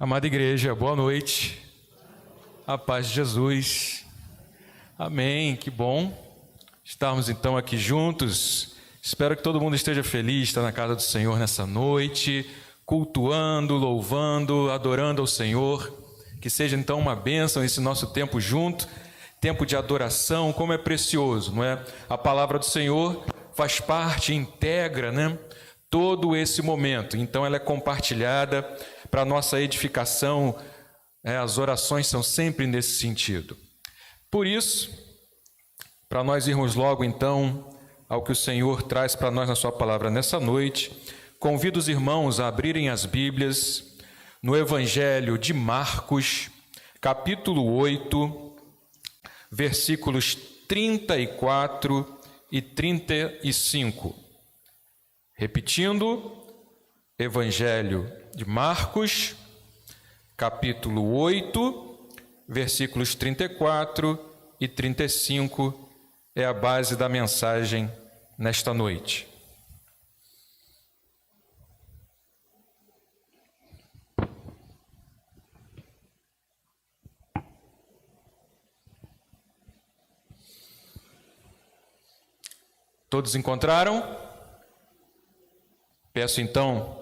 Amada igreja, boa noite, a paz de Jesus, amém, que bom estarmos então aqui juntos. Espero que todo mundo esteja feliz, está na casa do Senhor nessa noite, cultuando, louvando, adorando ao Senhor, que seja então uma bênção esse nosso tempo junto, tempo de adoração, como é precioso, não é? A palavra do Senhor faz parte, integra, né? Todo esse momento, então ela é compartilhada para nossa edificação, as orações são sempre nesse sentido. Por isso, para nós irmos logo então ao que o Senhor traz para nós na sua palavra nessa noite, convido os irmãos a abrirem as Bíblias no Evangelho de Marcos, capítulo 8, versículos 34 e 35. Repetindo, Evangelho de Marcos, capítulo 8, versículos 34 e 35, é a base da mensagem nesta noite. Todos encontraram? Peço então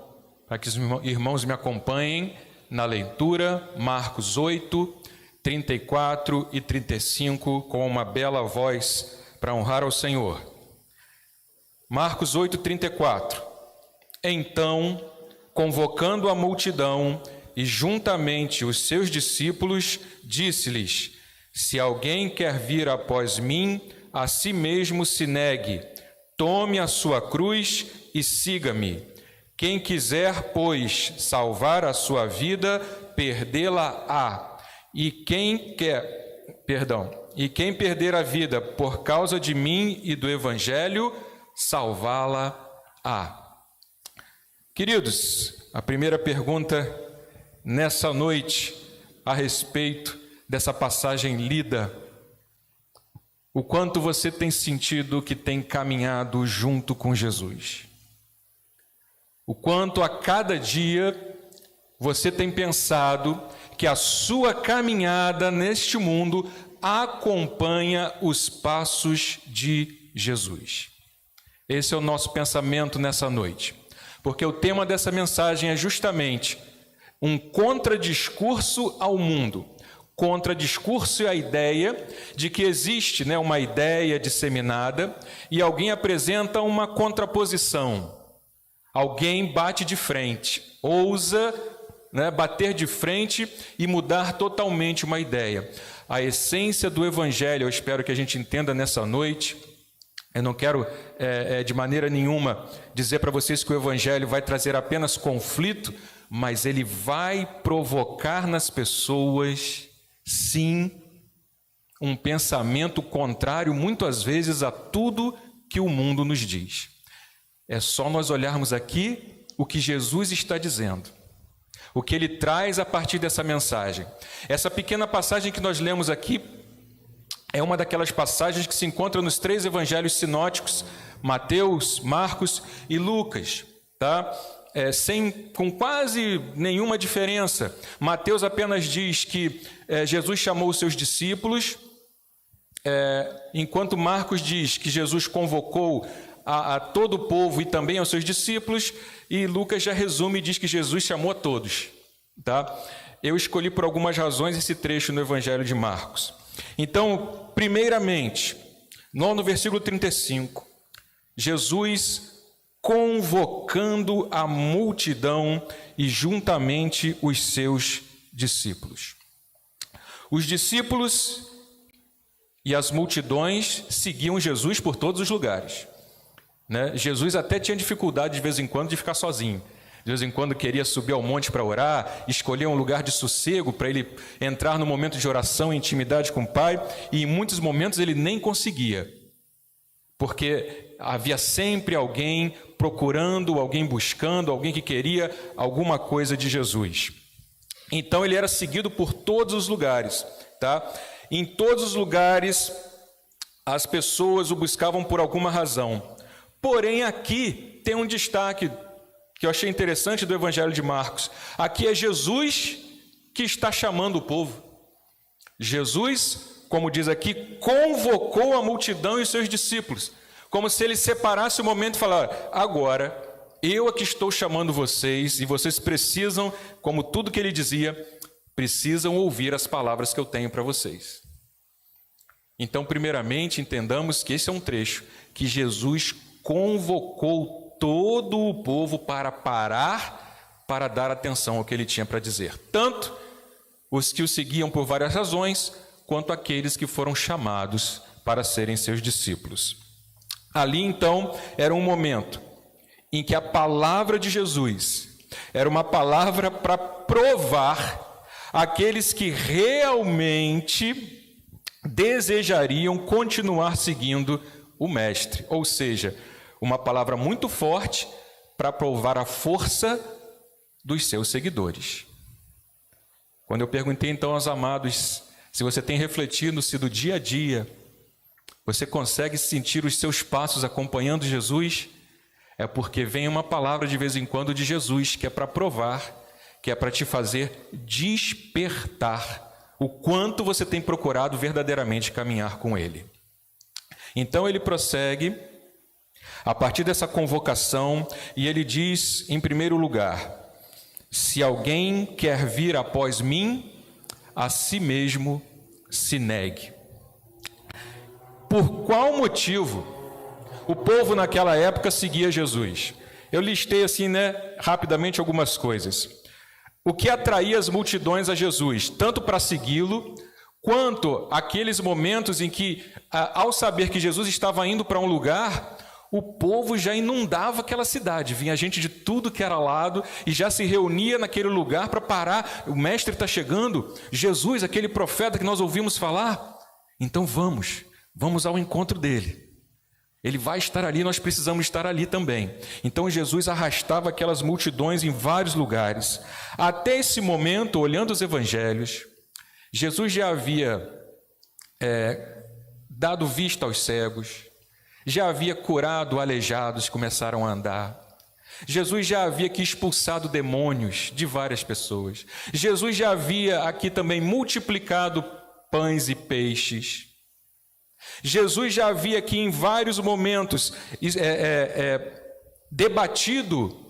para que os irmãos me acompanhem na leitura, Marcos 8, 34 e 35, com uma bela voz para honrar ao Senhor. Marcos 8, 34. Então, convocando a multidão e juntamente os seus discípulos, disse-lhes: se alguém quer vir após mim, a si mesmo se negue, tome a sua cruz e siga-me. Quem quiser, pois, salvar a sua vida, perdê-la-á. E quem perder a vida por causa de mim e do Evangelho, salvá-la-á. Queridos, a primeira pergunta nessa noite a respeito dessa passagem lida: o quanto você tem sentido que tem caminhado junto com Jesus? O quanto a cada dia você tem pensado que a sua caminhada neste mundo acompanha os passos de Jesus? Esse é o nosso pensamento nessa noite, porque o tema dessa mensagem é justamente um contradiscurso ao mundo. Contradiscurso é a ideia de que existe, uma ideia disseminada e alguém apresenta uma contraposição. Alguém bate de frente, ousa bater de frente e mudar totalmente uma ideia. A essência do Evangelho, eu espero que a gente entenda nessa noite. Eu não quero de maneira nenhuma dizer para vocês que o Evangelho vai trazer apenas conflito, mas ele vai provocar nas pessoas, sim, um pensamento contrário, muitas vezes, a tudo que o mundo nos diz. É só nós olharmos aqui o que Jesus está dizendo, o que ele traz a partir dessa mensagem. Essa pequena passagem que nós lemos aqui é uma daquelas passagens que se encontram nos 3 evangelhos sinóticos, Mateus, Marcos e Lucas, tá? Com quase nenhuma diferença. Mateus apenas diz que Jesus chamou os seus discípulos, enquanto Marcos diz que Jesus convocou a todo o povo e também aos seus discípulos, e Lucas já resume e diz que Jesus chamou a todos, tá? Eu escolhi por algumas razões esse trecho no Evangelho de Marcos. Então, primeiramente, no versículo 35, Jesus convocando a multidão e juntamente os seus discípulos. Os discípulos e as multidões seguiam Jesus por todos os lugares. Jesus até tinha dificuldade de vez em quando de ficar sozinho. De vez em quando queria subir ao monte para orar, escolher um lugar de sossego para ele entrar no momento de oração e intimidade com o Pai, e em muitos momentos ele nem conseguia, porque havia sempre alguém procurando, alguém buscando, alguém que queria alguma coisa de Jesus. Então ele era seguido por todos os lugares, tá? Em todos os lugares as pessoas o buscavam por alguma razão. Porém, aqui tem um destaque que eu achei interessante do Evangelho de Marcos. Aqui é Jesus que está chamando o povo. Jesus, como diz aqui, convocou a multidão e os seus discípulos, como se ele separasse o momento e falasse: agora, eu aqui estou chamando vocês, e vocês precisam, como tudo que ele dizia, precisam ouvir as palavras que eu tenho para vocês. Então, primeiramente, entendamos que esse é um trecho que Jesus convocou todo o povo para parar, para dar atenção ao que ele tinha para dizer. Tanto os que o seguiam por várias razões, quanto aqueles que foram chamados para serem seus discípulos. Ali, então, era um momento em que a palavra de Jesus era uma palavra para provar aqueles que realmente desejariam continuar seguindo o Mestre, ou seja, uma palavra muito forte para provar a força dos seus seguidores. Quando eu perguntei então aos amados se você tem refletido se do dia a dia você consegue sentir os seus passos acompanhando Jesus, é porque vem uma palavra de vez em quando de Jesus que é para provar, que é para te fazer despertar o quanto você tem procurado verdadeiramente caminhar com Ele. Então ele prossegue a partir dessa convocação e ele diz, em primeiro lugar: se alguém quer vir após mim, a si mesmo se negue. Por qual motivo o povo naquela época seguia Jesus? Eu listei assim, rapidamente algumas coisas. O que atraía as multidões a Jesus, tanto para segui-lo, quanto aqueles momentos em que, ao saber que Jesus estava indo para um lugar, o povo já inundava aquela cidade, vinha gente de tudo que era lado e já se reunia naquele lugar para parar. O mestre está chegando, Jesus, aquele profeta que nós ouvimos falar, então vamos ao encontro dele. Ele vai estar ali, nós precisamos estar ali também. Então Jesus arrastava aquelas multidões em vários lugares. Até esse momento, olhando os evangelhos, Jesus já havia dado vista aos cegos, já havia curado aleijados que começaram a andar. Jesus já havia aqui expulsado demônios de várias pessoas. Jesus já havia aqui também multiplicado pães e peixes. Jesus já havia aqui em vários momentos debatido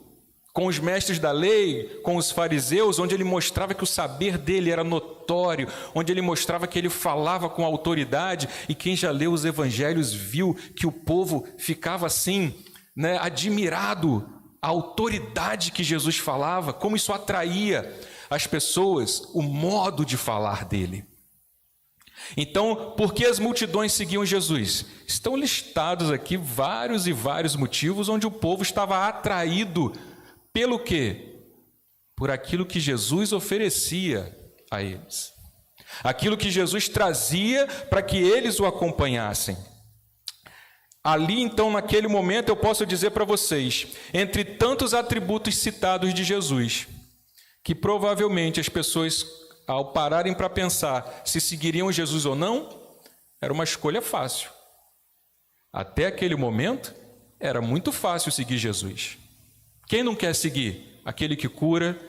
com os mestres da lei, com os fariseus, onde ele mostrava que o saber dele era notório, onde ele mostrava que ele falava com autoridade, e quem já leu os evangelhos viu que o povo ficava assim, admirado a autoridade que Jesus falava, como isso atraía as pessoas, o modo de falar dele. Então, por que as multidões seguiam Jesus? Estão listados aqui vários e vários motivos onde o povo estava atraído pelo quê? Por aquilo que Jesus oferecia a eles. Aquilo que Jesus trazia para que eles o acompanhassem. Ali, então, naquele momento, eu posso dizer para vocês, entre tantos atributos citados de Jesus, que provavelmente as pessoas, ao pararem para pensar se seguiriam Jesus ou não, era uma escolha fácil. Até aquele momento, era muito fácil seguir Jesus. Quem não quer seguir? Aquele que cura,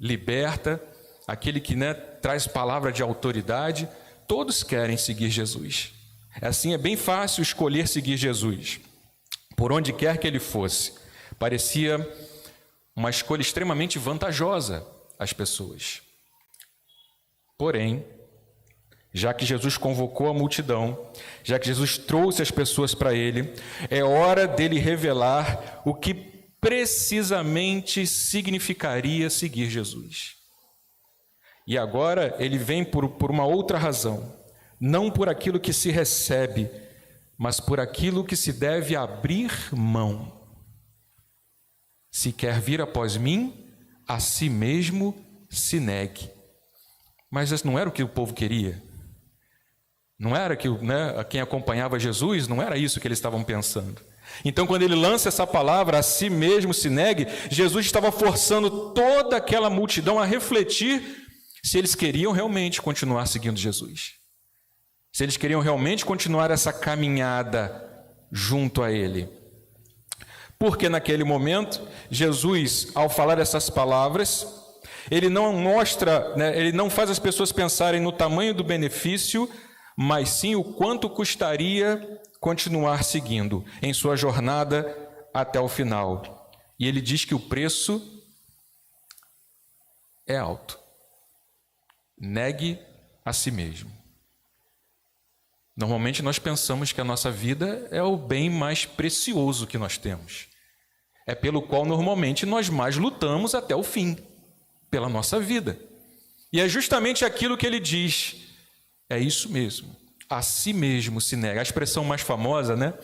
liberta, aquele que traz palavra de autoridade. Todos querem seguir Jesus. Assim, é bem fácil escolher seguir Jesus, por onde quer que ele fosse. Parecia uma escolha extremamente vantajosa às pessoas. Porém, já que Jesus convocou a multidão, já que Jesus trouxe as pessoas para ele, é hora dele revelar o que precisamente significaria seguir Jesus. E agora ele vem por uma outra razão, não por aquilo que se recebe, mas por aquilo que se deve abrir mão. Se quer vir após mim, a si mesmo se negue. Mas não era o que o povo queria. Não era que quem acompanhava Jesus, não era isso que eles estavam pensando. Então, quando ele lança essa palavra, a si mesmo se negue, Jesus estava forçando toda aquela multidão a refletir se eles queriam realmente continuar seguindo Jesus. Se eles queriam realmente continuar essa caminhada junto a ele. Porque naquele momento, Jesus, ao falar essas palavras, Ele não mostra, né, ele não faz as pessoas pensarem no tamanho do benefício, mas sim o quanto custaria continuar seguindo em sua jornada até o final. E ele diz que o preço é alto. Negue a si mesmo. Normalmente nós pensamos que a nossa vida é o bem mais precioso que nós temos. É pelo qual normalmente nós mais lutamos até o fim, pela nossa vida. E é justamente aquilo que ele diz. É isso mesmo. A si mesmo se nega. A expressão mais famosa, né?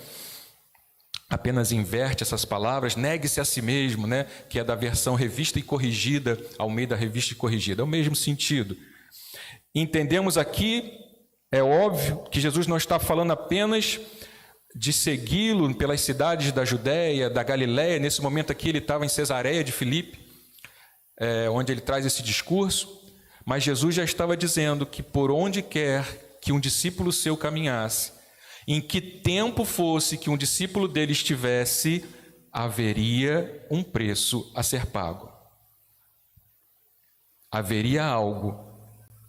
Apenas inverte essas palavras. Negue-se a si mesmo, né? Que é da versão revista e corrigida, Almeida Revista e Corrigida. É o mesmo sentido. Entendemos aqui, é óbvio, que Jesus não está falando apenas de segui-lo pelas cidades da Judéia, da Galiléia. Nesse momento aqui ele estava em Cesareia de Filipe, onde ele traz esse discurso. Mas Jesus já estava dizendo que por onde quer que um discípulo seu caminhasse, em que tempo fosse que um discípulo dele estivesse, haveria um preço a ser pago. Haveria algo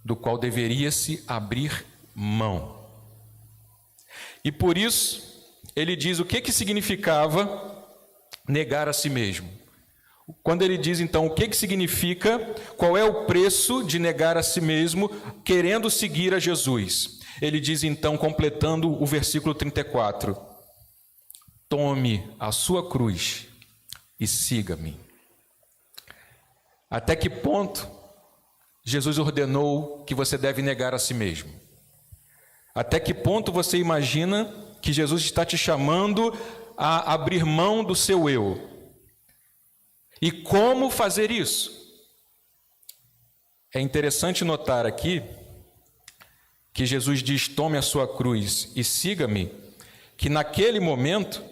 do qual deveria-se abrir mão. E por isso, ele diz o que significava negar a si mesmo. Quando ele diz, então, o que significa, qual é o preço de negar a si mesmo, querendo seguir a Jesus. Ele diz, então, completando o versículo 34, tome a sua cruz e siga-me. Até que ponto Jesus ordenou que você deve negar a si mesmo? Até que ponto você imagina que Jesus está te chamando a abrir mão do seu eu? E como fazer isso? É interessante notar aqui que Jesus diz, tome a sua cruz e siga-me, que naquele momento,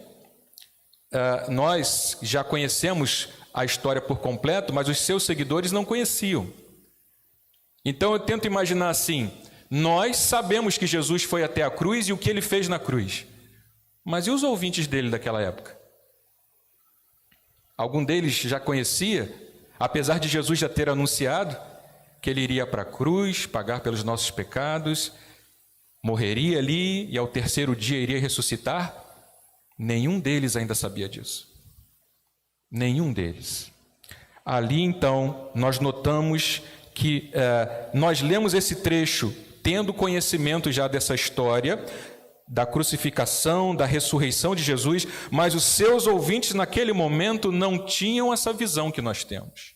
nós já conhecemos a história por completo, mas os seus seguidores não conheciam. Então eu tento imaginar assim, nós sabemos que Jesus foi até a cruz e o que ele fez na cruz. Mas e os ouvintes dele daquela época? Algum deles já conhecia, apesar de Jesus já ter anunciado que ele iria para a cruz, pagar pelos nossos pecados, morreria ali e ao terceiro dia iria ressuscitar? Nenhum deles ainda sabia disso. Nenhum deles. Ali então nós notamos que nós lemos esse trecho tendo conhecimento já dessa história, da crucificação, da ressurreição de Jesus, mas os seus ouvintes naquele momento não tinham essa visão que nós temos.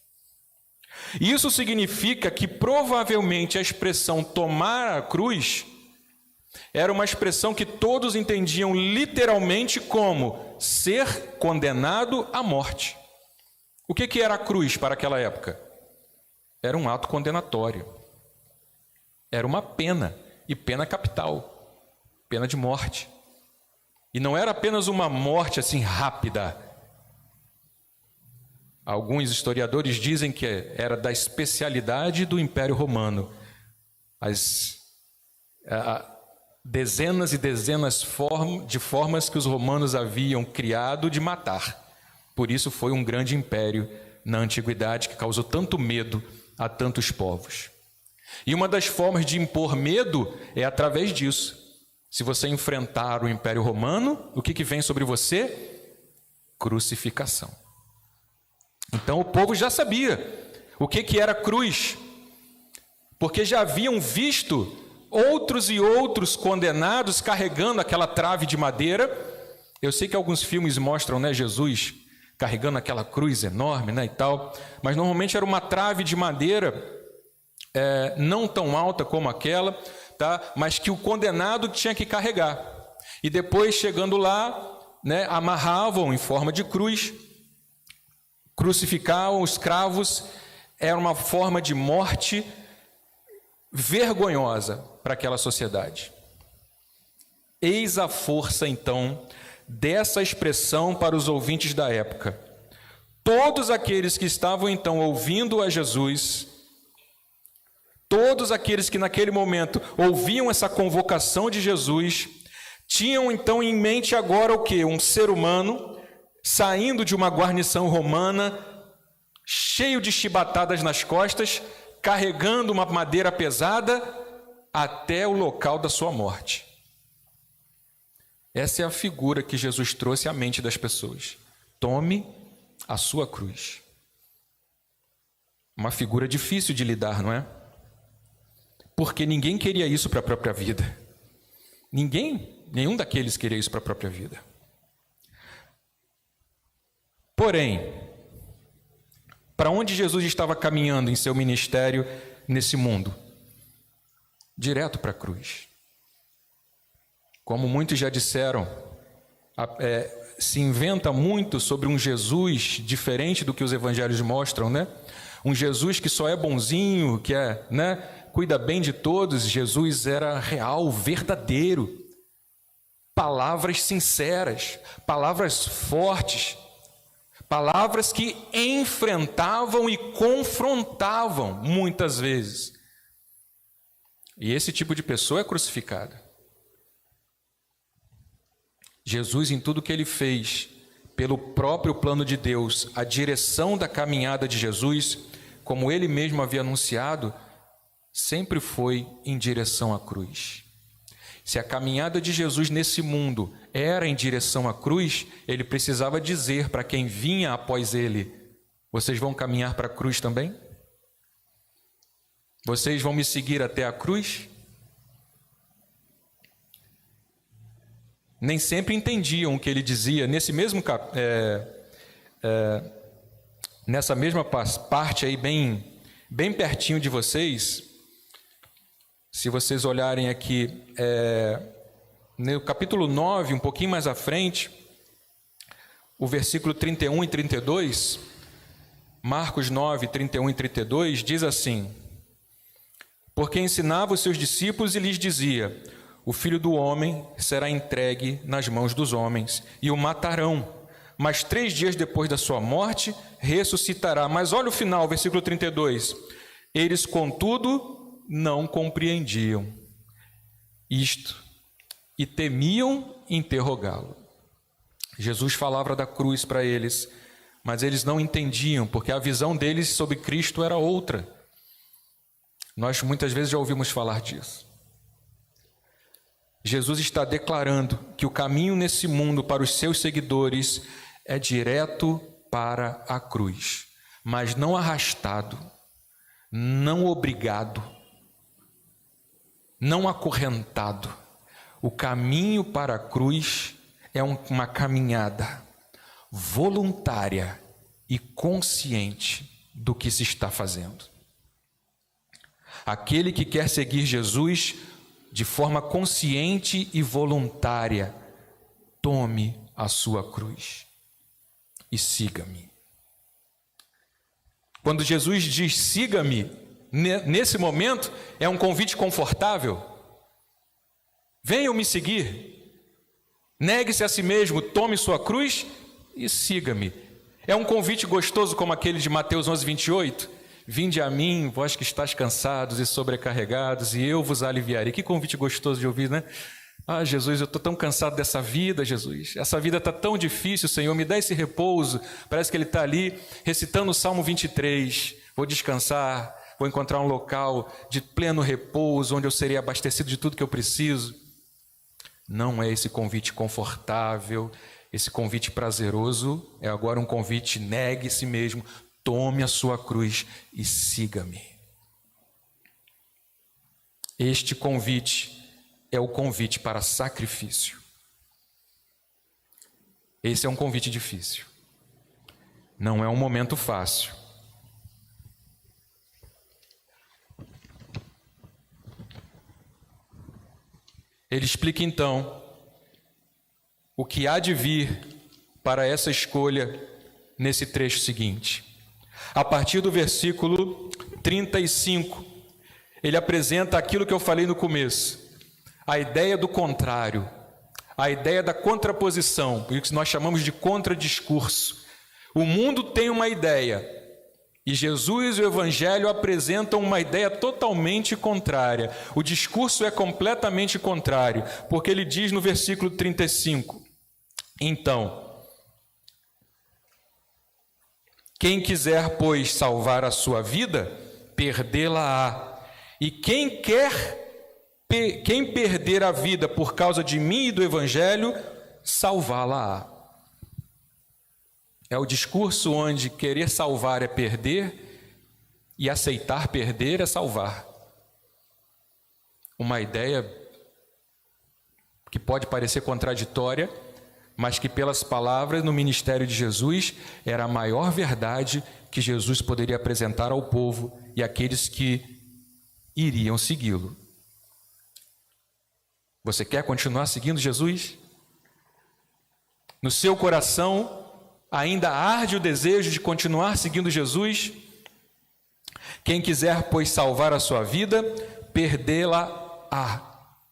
Isso significa que provavelmente a expressão tomar a cruz era uma expressão que todos entendiam literalmente como ser condenado à morte. O que era a cruz para aquela época? Era um ato condenatório. Era uma pena, e pena capital, pena de morte. E não era apenas uma morte assim rápida. Alguns historiadores dizem que era da especialidade do Império Romano. As dezenas e dezenas de formas que os romanos haviam criado de matar. Por isso foi um grande império na antiguidade que causou tanto medo a tantos povos. E uma das formas de impor medo é através disso. Se você enfrentar o Império Romano, o que vem sobre você? Crucificação. Então o povo já sabia o que era cruz, porque já haviam visto outros e outros condenados carregando aquela trave de madeira. Eu sei que alguns filmes mostram, né, Jesus carregando aquela cruz enorme, né, e tal, mas normalmente era uma trave de madeira, não tão alta como aquela, tá? Mas que o condenado tinha que carregar. E depois, chegando lá, né, amarravam em forma de cruz, crucificavam os cravos. Era uma forma de morte vergonhosa para aquela sociedade. Eis a força, então, dessa expressão para os ouvintes da época. Todos aqueles que estavam então ouvindo a Jesus, todos aqueles que naquele momento ouviam essa convocação de Jesus, tinham então em mente agora o quê? Um ser humano saindo de uma guarnição romana, cheio de chibatadas nas costas, carregando uma madeira pesada até o local da sua morte. Essa é a figura que Jesus trouxe à mente das pessoas. Tome a sua cruz. Uma figura difícil de lidar, não é? Porque ninguém queria isso para a própria vida. Nenhum daqueles queria isso para a própria vida. Porém, para onde Jesus estava caminhando em seu ministério nesse mundo? Direto para a cruz. Como muitos já disseram, se inventa muito sobre um Jesus diferente do que os evangelhos mostram, né? Um Jesus que só é bonzinho, que cuida bem de todos. Jesus era real, verdadeiro. Palavras sinceras, palavras fortes, palavras que enfrentavam e confrontavam muitas vezes. E esse tipo de pessoa é crucificada. Jesus, em tudo que ele fez, pelo próprio plano de Deus, a direção da caminhada de Jesus, como ele mesmo havia anunciado, sempre foi em direção à cruz. Se a caminhada de Jesus nesse mundo era em direção à cruz, ele precisava dizer para quem vinha após ele: vocês vão caminhar para a cruz também? Vocês vão me seguir até a cruz? Nem sempre entendiam o que ele dizia. Nessa mesma parte aí, bem pertinho de vocês, se vocês olharem aqui, no capítulo 9, um pouquinho mais à frente, o versículo 31 e 32, Marcos 9, 31 e 32, diz assim: porque ensinava os seus discípulos e lhes dizia: o Filho do Homem será entregue nas mãos dos homens e o matarão, mas 3 dias depois da sua morte ressuscitará. Mas olha o final, versículo 32. Eles, contudo, não compreendiam isto e temiam interrogá-lo. Jesus falava da cruz para eles, mas eles não entendiam, porque a visão deles sobre Cristo era outra. Nós muitas vezes já ouvimos falar disso. Jesus está declarando que o caminho nesse mundo para os seus seguidores é direto para a cruz, mas não arrastado, não obrigado, não acorrentado. O caminho para a cruz é uma caminhada voluntária e consciente do que se está fazendo. Aquele que quer seguir Jesus de forma consciente e voluntária, tome a sua cruz e siga-me. Quando Jesus diz siga-me, nesse momento é um convite confortável. Venham me seguir, negue-se a si mesmo, tome sua cruz e siga-me. É um convite gostoso como aquele de Mateus 11, 28. Vinde a mim, vós que estáis cansados e sobrecarregados, e eu vos aliviarei. Que convite gostoso de ouvir, né? Ah, Jesus, eu estou tão cansado dessa vida, Jesus. Essa vida está tão difícil, Senhor, me dá esse repouso. Parece que ele está ali recitando o Salmo 23. Vou descansar, vou encontrar um local de pleno repouso, onde eu serei abastecido de tudo que eu preciso. Não é esse convite confortável, esse convite prazeroso. É agora um convite, negue-se mesmo, tome a sua cruz e siga-me. Este convite é o convite para sacrifício. Esse é um convite difícil. Não é um momento fácil. Ele explica então o que há de vir para essa escolha nesse trecho seguinte. A partir do versículo 35, ele apresenta aquilo que eu falei no começo, a ideia do contrário, a ideia da contraposição, o que nós chamamos de contradiscurso. O mundo tem uma ideia, e Jesus e o Evangelho apresentam uma ideia totalmente contrária. O discurso é completamente contrário, porque ele diz no versículo 35, então, Quem quiser, pois, salvar a sua vida, perdê-la-á. E quem perder a vida por causa de mim e do Evangelho, salvá-la-á. É o discurso onde querer salvar é perder e aceitar perder é salvar. Uma ideia que pode parecer contraditória, mas que pelas palavras no ministério de Jesus era a maior verdade que Jesus poderia apresentar ao povo e àqueles que iriam segui-lo. Você quer continuar seguindo Jesus? No seu coração ainda arde o desejo de continuar seguindo Jesus? Quem quiser, pois, salvar a sua vida, perdê-la-á.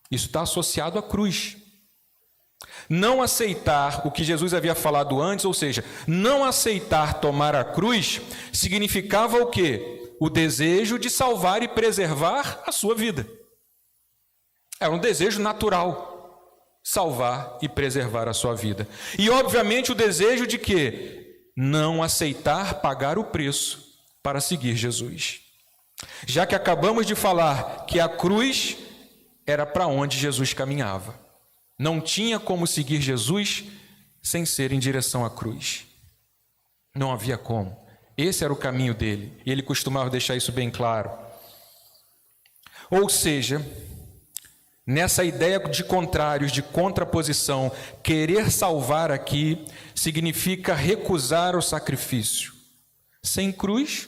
Isso está associado à cruz. Não aceitar o que Jesus havia falado antes, ou seja, não aceitar tomar a cruz, significava o quê? O desejo de salvar e preservar a sua vida. Era um desejo natural, salvar e preservar a sua vida. E, obviamente, o desejo de quê? Não aceitar pagar o preço para seguir Jesus. Já que acabamos de falar que a cruz era para onde Jesus caminhava. Não tinha como seguir Jesus sem ser em direção à cruz. Não havia como. Esse era o caminho dele. E ele costumava deixar isso bem claro. Ou seja, nessa ideia de contrários, de contraposição, querer salvar aqui significa recusar o sacrifício. Sem cruz,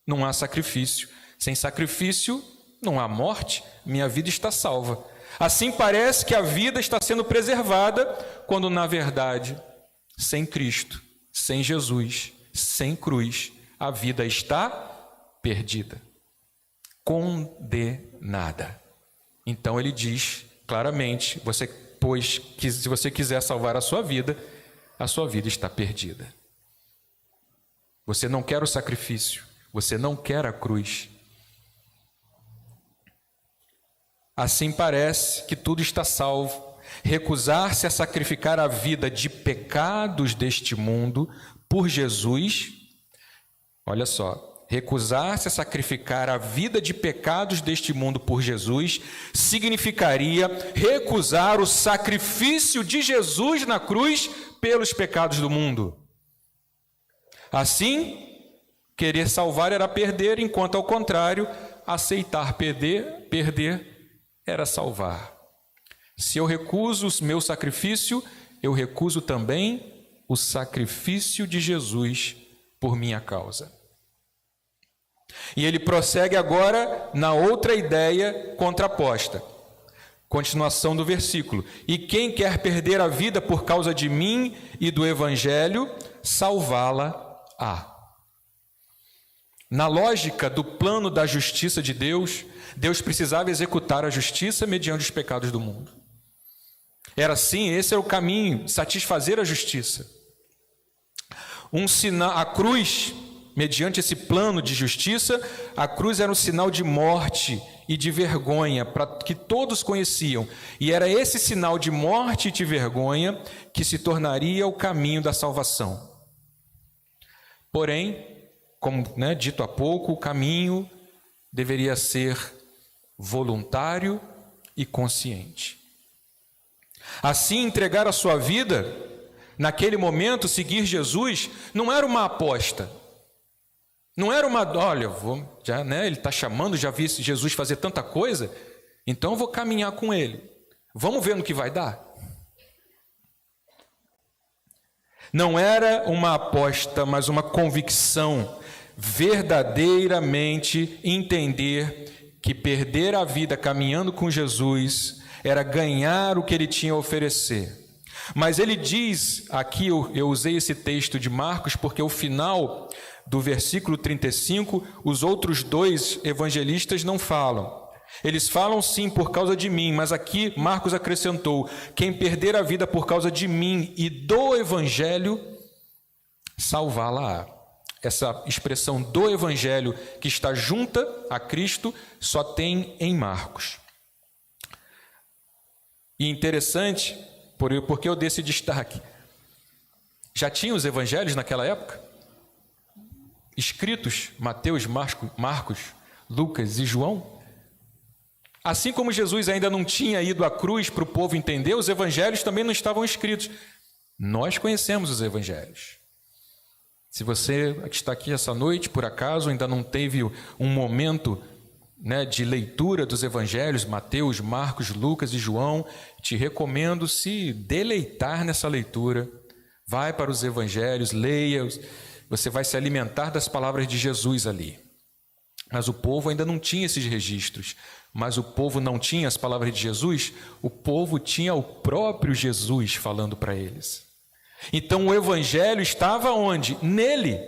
não há sacrifício. Sem sacrifício, não há morte. Minha vida está salva. Assim parece que a vida está sendo preservada, quando na verdade, sem Cristo, sem Jesus, sem cruz, a vida está perdida, condenada. Então ele diz claramente, pois que se você quiser salvar a sua vida está perdida. Você não quer o sacrifício, você não quer a cruz. Assim parece que tudo está salvo. Recusar-se a sacrificar a vida de pecados deste mundo por Jesus, olha só, recusar-se a sacrificar a vida de pecados deste mundo por Jesus significaria recusar o sacrifício de Jesus na cruz pelos pecados do mundo. Assim, querer salvar era perder, enquanto ao contrário, aceitar perder era salvar. Se eu recuso o meu sacrifício, eu recuso também o sacrifício de Jesus por minha causa. E ele prossegue agora na outra ideia contraposta. Continuação do versículo. E quem quer perder a vida por causa de mim e do Evangelho, salvá-la-á. Na lógica do plano da justiça de Deus, Deus precisava executar a justiça mediante os pecados do mundo. Era assim, esse era o caminho, satisfazer a justiça. Um sinal, a cruz, mediante esse plano de justiça, a cruz era um sinal de morte e de vergonha, para que todos conheciam. E era esse sinal de morte e de vergonha que se tornaria o caminho da salvação. Porém, como dito há pouco, o caminho deveria ser voluntário e consciente. Assim, entregar a sua vida, naquele momento, seguir Jesus, não era uma aposta. Não era uma, olha, ele está chamando, já vi Jesus fazer tanta coisa, então eu vou caminhar com ele. Vamos ver no que vai dar. Não era uma aposta, mas uma convicção, verdadeiramente entender que perder a vida caminhando com Jesus era ganhar o que ele tinha a oferecer. Mas ele diz, aqui eu usei esse texto de Marcos, porque o final do versículo 35, os outros dois evangelistas não falam. Eles falam sim por causa de mim, mas aqui Marcos acrescentou, quem perder a vida por causa de mim e do Evangelho, salvá-la-á. Essa expressão do Evangelho que está junta a Cristo só tem em Marcos. E interessante, porque eu dei esse destaque. Já tinha os evangelhos naquela época? escritos, Mateus, Marcos, Lucas e João. Assim como Jesus ainda não tinha ido à cruz para o povo entender, os evangelhos também não estavam escritos. Nós conhecemos os evangelhos. Se você que está aqui essa noite, por acaso, ainda não teve um momento, de leitura dos evangelhos, Mateus, Marcos, Lucas e João, te recomendo se deleitar nessa leitura. Vai para os evangelhos, leia, você vai se alimentar das palavras de Jesus ali. Mas o povo ainda não tinha esses registros. Mas o povo não tinha as palavras de Jesus, o povo tinha o próprio Jesus falando para eles. Então o evangelho estava onde? Nele.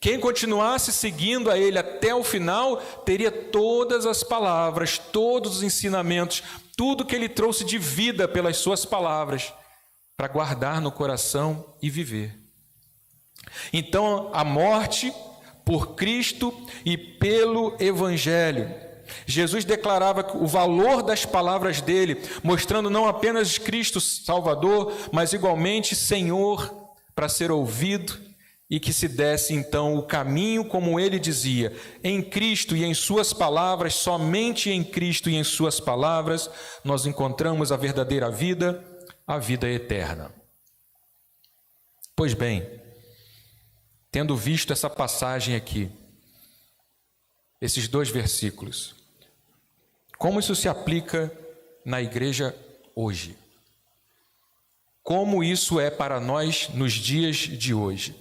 Quem continuasse seguindo a ele até o final, teria todas as palavras, todos os ensinamentos, tudo que ele trouxe de vida pelas suas palavras, para guardar no coração e viver. Então a morte por Cristo e pelo evangelho. Jesus declarava o valor das palavras dele, mostrando não apenas Cristo Salvador, mas igualmente Senhor, para ser ouvido, e que se desse então o caminho como ele dizia, em Cristo e em suas palavras, somente em Cristo e em suas palavras, nós encontramos a verdadeira vida, a vida eterna. Pois bem, tendo visto essa passagem aqui, esses 2 versículos, como isso se aplica na igreja hoje? Como isso é para nós nos dias de hoje?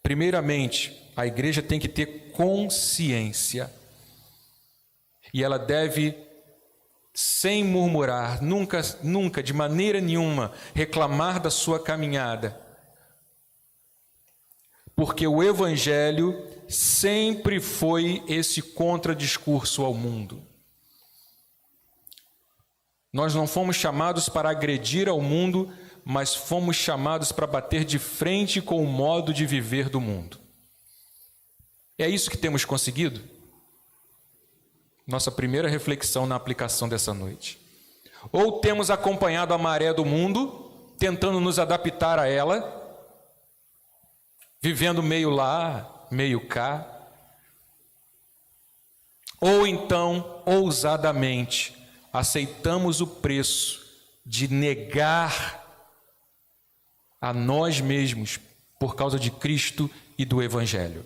Primeiramente, a igreja tem que ter consciência. E ela deve, sem murmurar, nunca, de maneira nenhuma, reclamar da sua caminhada. Porque o evangelho sempre foi esse contradiscurso ao mundo. Nós não fomos chamados para agredir ao mundo, mas fomos chamados para bater de frente com o modo de viver do mundo. É isso que temos conseguido? Nossa primeira reflexão na aplicação dessa noite. Ou temos acompanhado a maré do mundo, tentando nos adaptar a ela, vivendo meio lá, meio cá, ou então, ousadamente, aceitamos o preço de negar a nós mesmos por causa de Cristo e do Evangelho.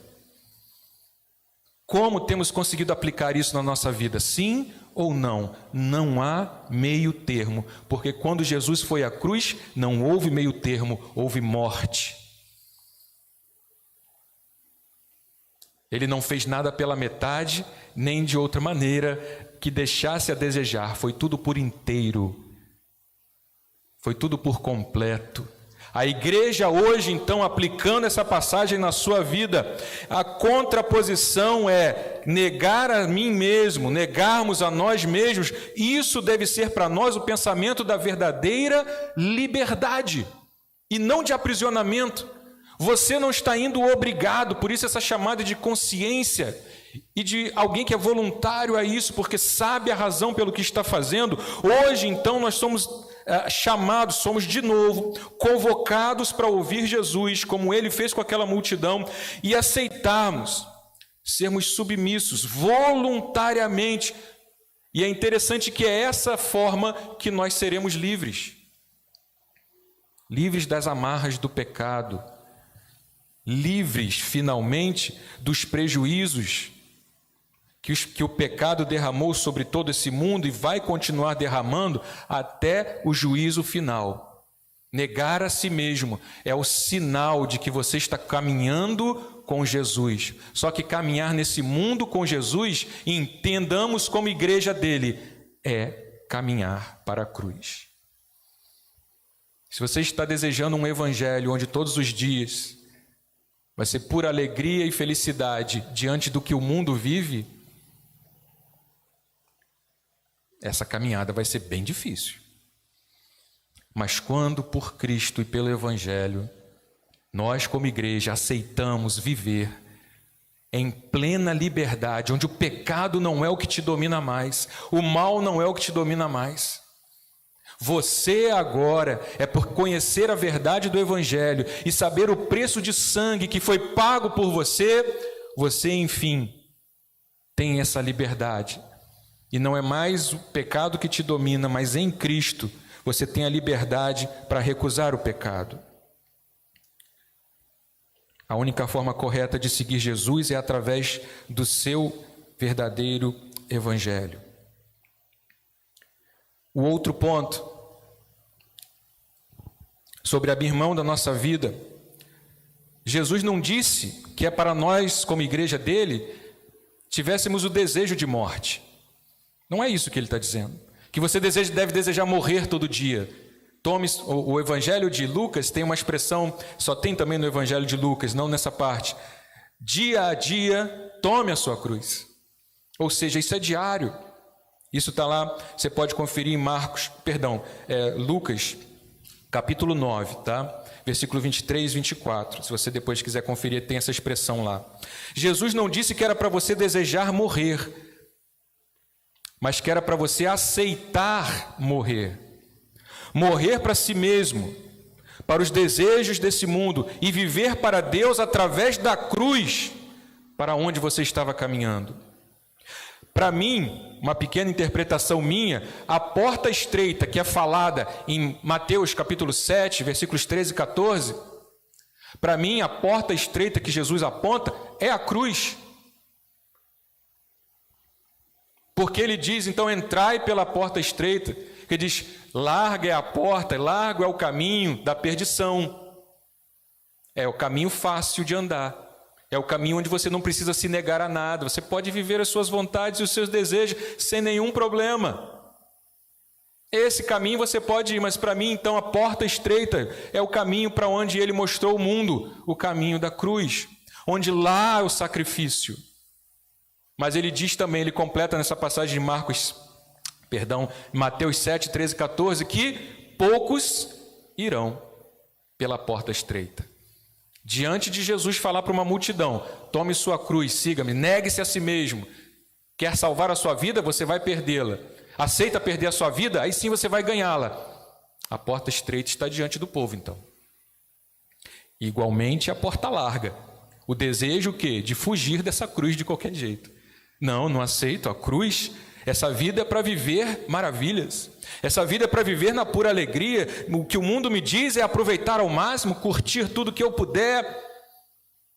Como temos conseguido aplicar isso na nossa vida? Sim ou não? Não há meio termo, porque quando Jesus foi à cruz, não houve meio termo, houve morte. Ele não fez nada pela metade, nem de outra maneira que deixasse a desejar. Foi tudo por inteiro. Foi tudo por completo. A igreja hoje, então, aplicando essa passagem na sua vida, a contraposição é negar a mim mesmo, negarmos a nós mesmos. Isso deve ser para nós o pensamento da verdadeira liberdade e não de aprisionamento. Você não está indo obrigado, por isso essa chamada de consciência e de alguém que é voluntário a isso, porque sabe a razão pelo que está fazendo. Hoje, então, nós somos chamados, somos de novo convocados para ouvir Jesus, como ele fez com aquela multidão, e aceitarmos, sermos submissos voluntariamente. E é interessante que é essa forma que nós seremos livres. Livres das amarras do pecado. Livres, finalmente, dos prejuízos que o pecado derramou sobre todo esse mundo e vai continuar derramando até o juízo final. Negar a si mesmo é o sinal de que você está caminhando com Jesus. Só que caminhar nesse mundo com Jesus, entendamos como igreja dele, é caminhar para a cruz. Se você está desejando um evangelho onde todos os dias vai ser pura alegria e felicidade diante do que o mundo vive, essa caminhada vai ser bem difícil. Mas quando por Cristo e pelo Evangelho, nós como igreja aceitamos viver em plena liberdade, onde o pecado não é o que te domina mais, o mal não é o que te domina mais. Você agora é por conhecer a verdade do Evangelho e saber o preço de sangue que foi pago por você, você, enfim, tem essa liberdade. E não é mais o pecado que te domina, mas em Cristo você tem a liberdade para recusar o pecado. A única forma correta de seguir Jesus é através do seu verdadeiro Evangelho. O outro ponto, sobre abrir mão da nossa vida, Jesus não disse que é para nós, como igreja dele, tivéssemos o desejo de morte. Não é isso que ele está dizendo. Que você deve desejar morrer todo dia. Tome o Evangelho de Lucas, tem uma expressão, só tem também no Evangelho de Lucas, não nessa parte. Dia a dia, tome a sua cruz. Ou seja, isso é diário. Isso está lá, você pode conferir em Lucas, capítulo 9, tá? Versículo 23 e 24. Se você depois quiser conferir, tem essa expressão lá. Jesus não disse que era para você desejar morrer, mas que era para você aceitar morrer. Morrer para si mesmo, para os desejos desse mundo e viver para Deus através da cruz para onde você estava caminhando. Para mim, uma pequena interpretação minha, a porta estreita que é falada em Mateus capítulo 7, versículos 13 e 14, para mim a porta estreita que Jesus aponta é a cruz. Porque ele diz, então, entrai pela porta estreita, que diz, larga é a porta, largo é o caminho da perdição. É o caminho fácil de andar. É o caminho onde você não precisa se negar a nada. Você pode viver as suas vontades e os seus desejos sem nenhum problema. Esse caminho você pode ir, mas para mim, então, a porta estreita é o caminho para onde ele mostrou o mundo, o caminho da cruz, onde lá é o sacrifício. Mas ele diz também, ele completa nessa passagem de Mateus 7, 13 e 14, que poucos irão pela porta estreita. Diante de Jesus falar para uma multidão, tome sua cruz, siga-me, negue-se a si mesmo. Quer salvar a sua vida? Você vai perdê-la. Aceita perder a sua vida? Aí sim você vai ganhá-la. A porta estreita está diante do povo, então. Igualmente a porta larga. O desejo o quê? De fugir dessa cruz de qualquer jeito. Não aceito a cruz. Essa vida é para viver maravilhas. Essa vida é para viver na pura alegria. O que o mundo me diz é aproveitar ao máximo, curtir tudo que eu puder,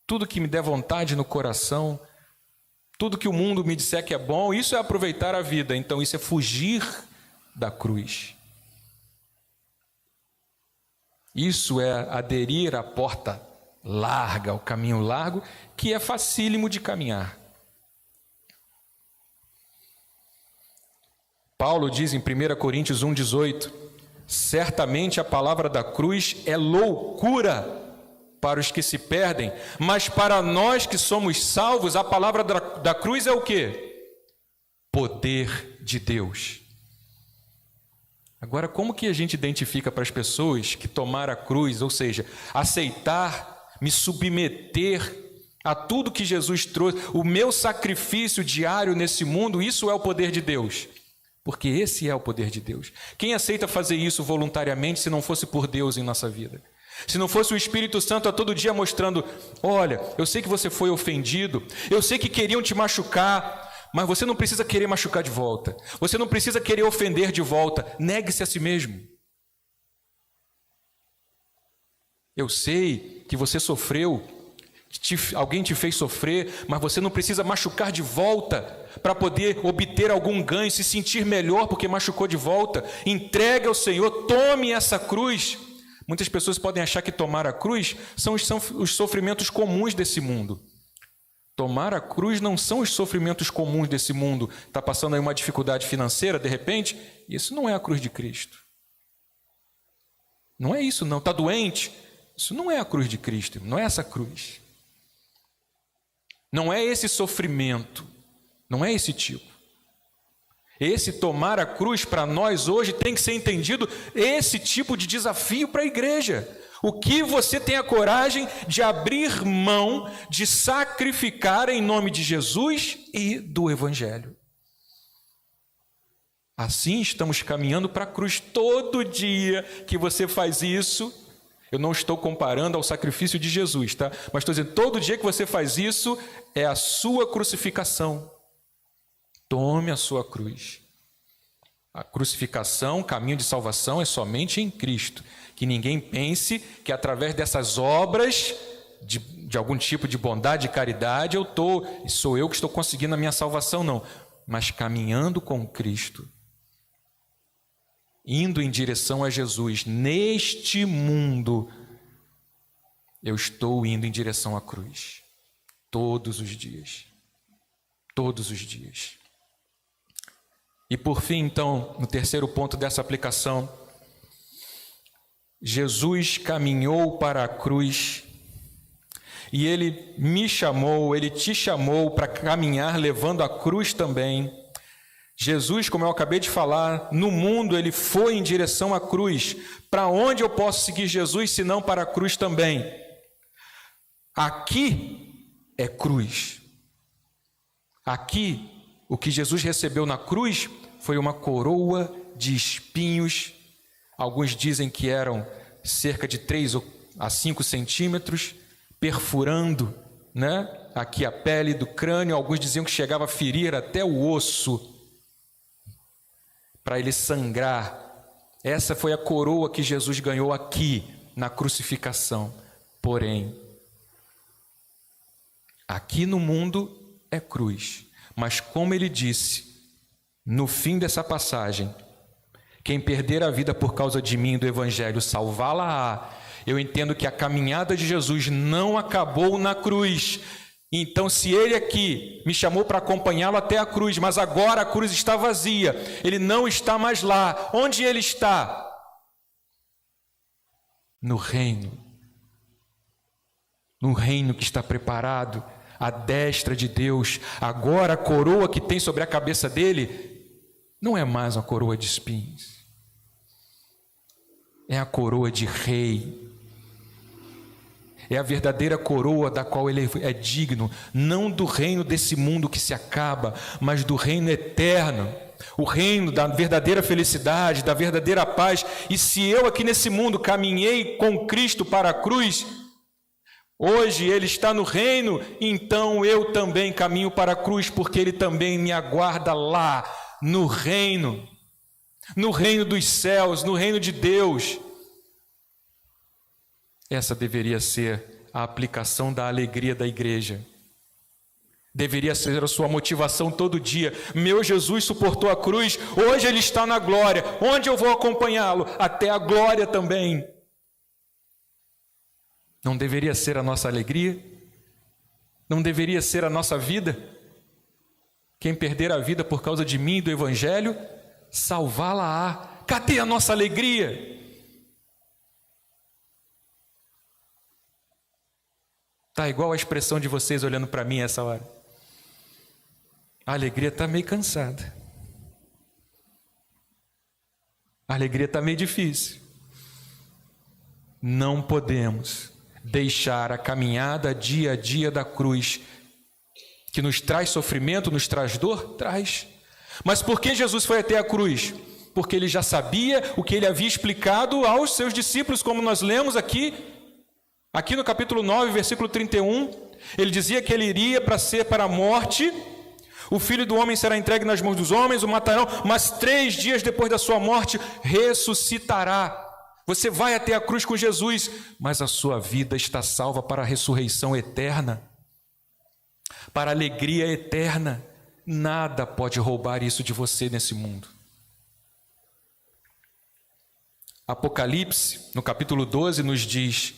tudo que me der vontade no coração, tudo que o mundo me disser que é bom, isso é aproveitar a vida. Então isso é fugir da cruz. Isso é aderir à porta larga, ao caminho largo, que é facílimo de caminhar. Paulo diz em 1 Coríntios 1,18, certamente a palavra da cruz é loucura para os que se perdem, mas para nós que somos salvos, a palavra da cruz é o quê? Poder de Deus. Agora, como que a gente identifica para as pessoas que tomaram a cruz, ou seja, aceitar, me submeter a tudo que Jesus trouxe, o meu sacrifício diário nesse mundo, isso é o poder de Deus? Porque esse é o poder de Deus. Quem aceita fazer isso voluntariamente se não fosse por Deus em nossa vida? Se não fosse o Espírito Santo a todo dia mostrando, olha, eu sei que você foi ofendido, eu sei que queriam te machucar, mas você não precisa querer machucar de volta. Você não precisa querer ofender de volta. Negue-se a si mesmo. Eu sei que você sofreu, alguém te fez sofrer, mas você não precisa machucar de volta para poder obter algum ganho, se sentir melhor porque machucou de volta. Entregue ao Senhor, tome essa cruz. Muitas pessoas podem achar que tomar a cruz são os sofrimentos comuns desse mundo. Tomar a cruz não são os sofrimentos comuns desse mundo. Está passando aí uma dificuldade financeira, de repente, isso não é a cruz de Cristo. Não é isso não, está doente, isso não é a cruz de Cristo, não é essa cruz. Não é esse sofrimento, não é esse tipo. Esse tomar a cruz para nós hoje tem que ser entendido esse tipo de desafio para a igreja. O que você tem a coragem de abrir mão, de sacrificar em nome de Jesus e do Evangelho. Assim estamos caminhando para a cruz. Todo dia que você faz isso, eu não estou comparando ao sacrifício de Jesus, tá? Mas estou dizendo, todo dia que você faz isso, é a sua crucificação. Tome a sua cruz. A crucificação, o caminho de salvação é somente em Cristo. Que ninguém pense que através dessas obras de algum tipo de bondade e caridade sou eu que estou conseguindo a minha salvação, não. Mas caminhando com Cristo, indo em direção a Jesus, neste mundo, eu estou indo em direção à cruz. Todos os dias. Todos os dias. E por fim, então, no terceiro ponto dessa aplicação, Jesus caminhou para a cruz e Ele me chamou, Ele te chamou para caminhar levando a cruz também. Jesus, como eu acabei de falar, no mundo Ele foi em direção à cruz. Para onde eu posso seguir Jesus, se não para a cruz também? Aqui é cruz. Aqui, o que Jesus recebeu na cruz foi uma coroa de espinhos. Alguns dizem que eram cerca de 3 a 5 centímetros, perfurando, né, aqui a pele do crânio. Alguns diziam que chegava a ferir até o osso, para ele sangrar. Essa foi a coroa que Jesus ganhou aqui, na crucificação. Porém, aqui no mundo é cruz. Mas como ele disse, no fim dessa passagem, quem perder a vida por causa de mim e do Evangelho, salvá-la-á. Eu entendo que a caminhada de Jesus não acabou na cruz. Então, se Ele aqui me chamou para acompanhá-lo até a cruz, mas agora a cruz está vazia, Ele não está mais lá. Onde Ele está? No reino. No reino que está preparado, à destra de Deus. Agora a coroa que tem sobre a cabeça dele não é mais uma coroa de espinhos. É a coroa de rei. É a verdadeira coroa da qual ele é digno, não do reino desse mundo que se acaba, mas do reino eterno, o reino da verdadeira felicidade, da verdadeira paz. E se eu aqui nesse mundo caminhei com Cristo para a cruz, hoje Ele está no reino, então eu também caminho para a cruz, porque Ele também me aguarda lá, no reino dos céus, no reino de Deus. Essa deveria ser a aplicação da alegria da igreja. Deveria ser a sua motivação todo dia. Meu Jesus suportou a cruz, hoje Ele está na glória. Onde eu vou acompanhá-lo? Até a glória também. Não deveria ser a nossa alegria? Não deveria ser a nossa vida? Quem perder a vida por causa de mim e do Evangelho, salvá-la-á. Cadê a nossa alegria? Está igual a expressão de vocês olhando para mim essa hora. A alegria está meio cansada. A alegria está meio difícil. Não podemos deixar a caminhada dia a dia da cruz, que nos traz sofrimento, nos traz dor, traz. Mas por que Jesus foi até a cruz? Porque Ele já sabia o que Ele havia explicado aos seus discípulos, como nós lemos aqui no capítulo 9, versículo 31, Ele dizia que Ele iria para a morte, o Filho do Homem será entregue nas mãos dos homens, o matarão, mas 3 dias depois da sua morte, ressuscitará. Você vai até a cruz com Jesus, mas a sua vida está salva para a ressurreição eterna, para a alegria eterna. Nada pode roubar isso de você nesse mundo. Apocalipse, no capítulo 12, nos diz: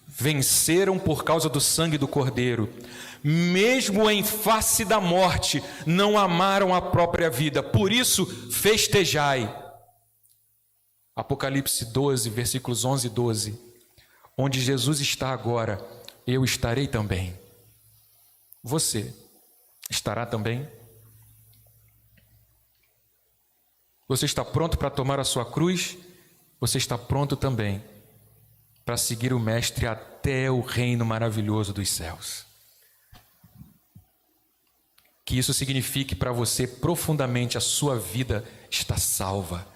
venceram por causa do sangue do Cordeiro, mesmo em face da morte, não amaram a própria vida, por isso festejai. Apocalipse 12, versículos 11 e 12. Onde Jesus está agora, eu estarei também. Você estará também? Você está pronto para tomar a sua cruz? Você está pronto também para seguir o Mestre até o reino maravilhoso dos céus? Que isso signifique para você profundamente: a sua vida está salva,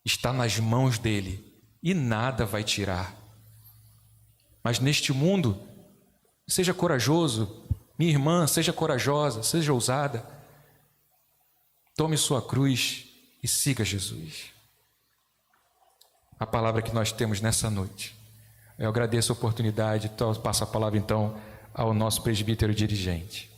está nas mãos dele e nada vai tirar. Mas neste mundo, seja corajoso, minha irmã, seja corajosa, seja ousada. Tome sua cruz e siga Jesus. A palavra que nós temos nessa noite. Eu agradeço a oportunidade, passo a palavra então ao nosso presbítero dirigente.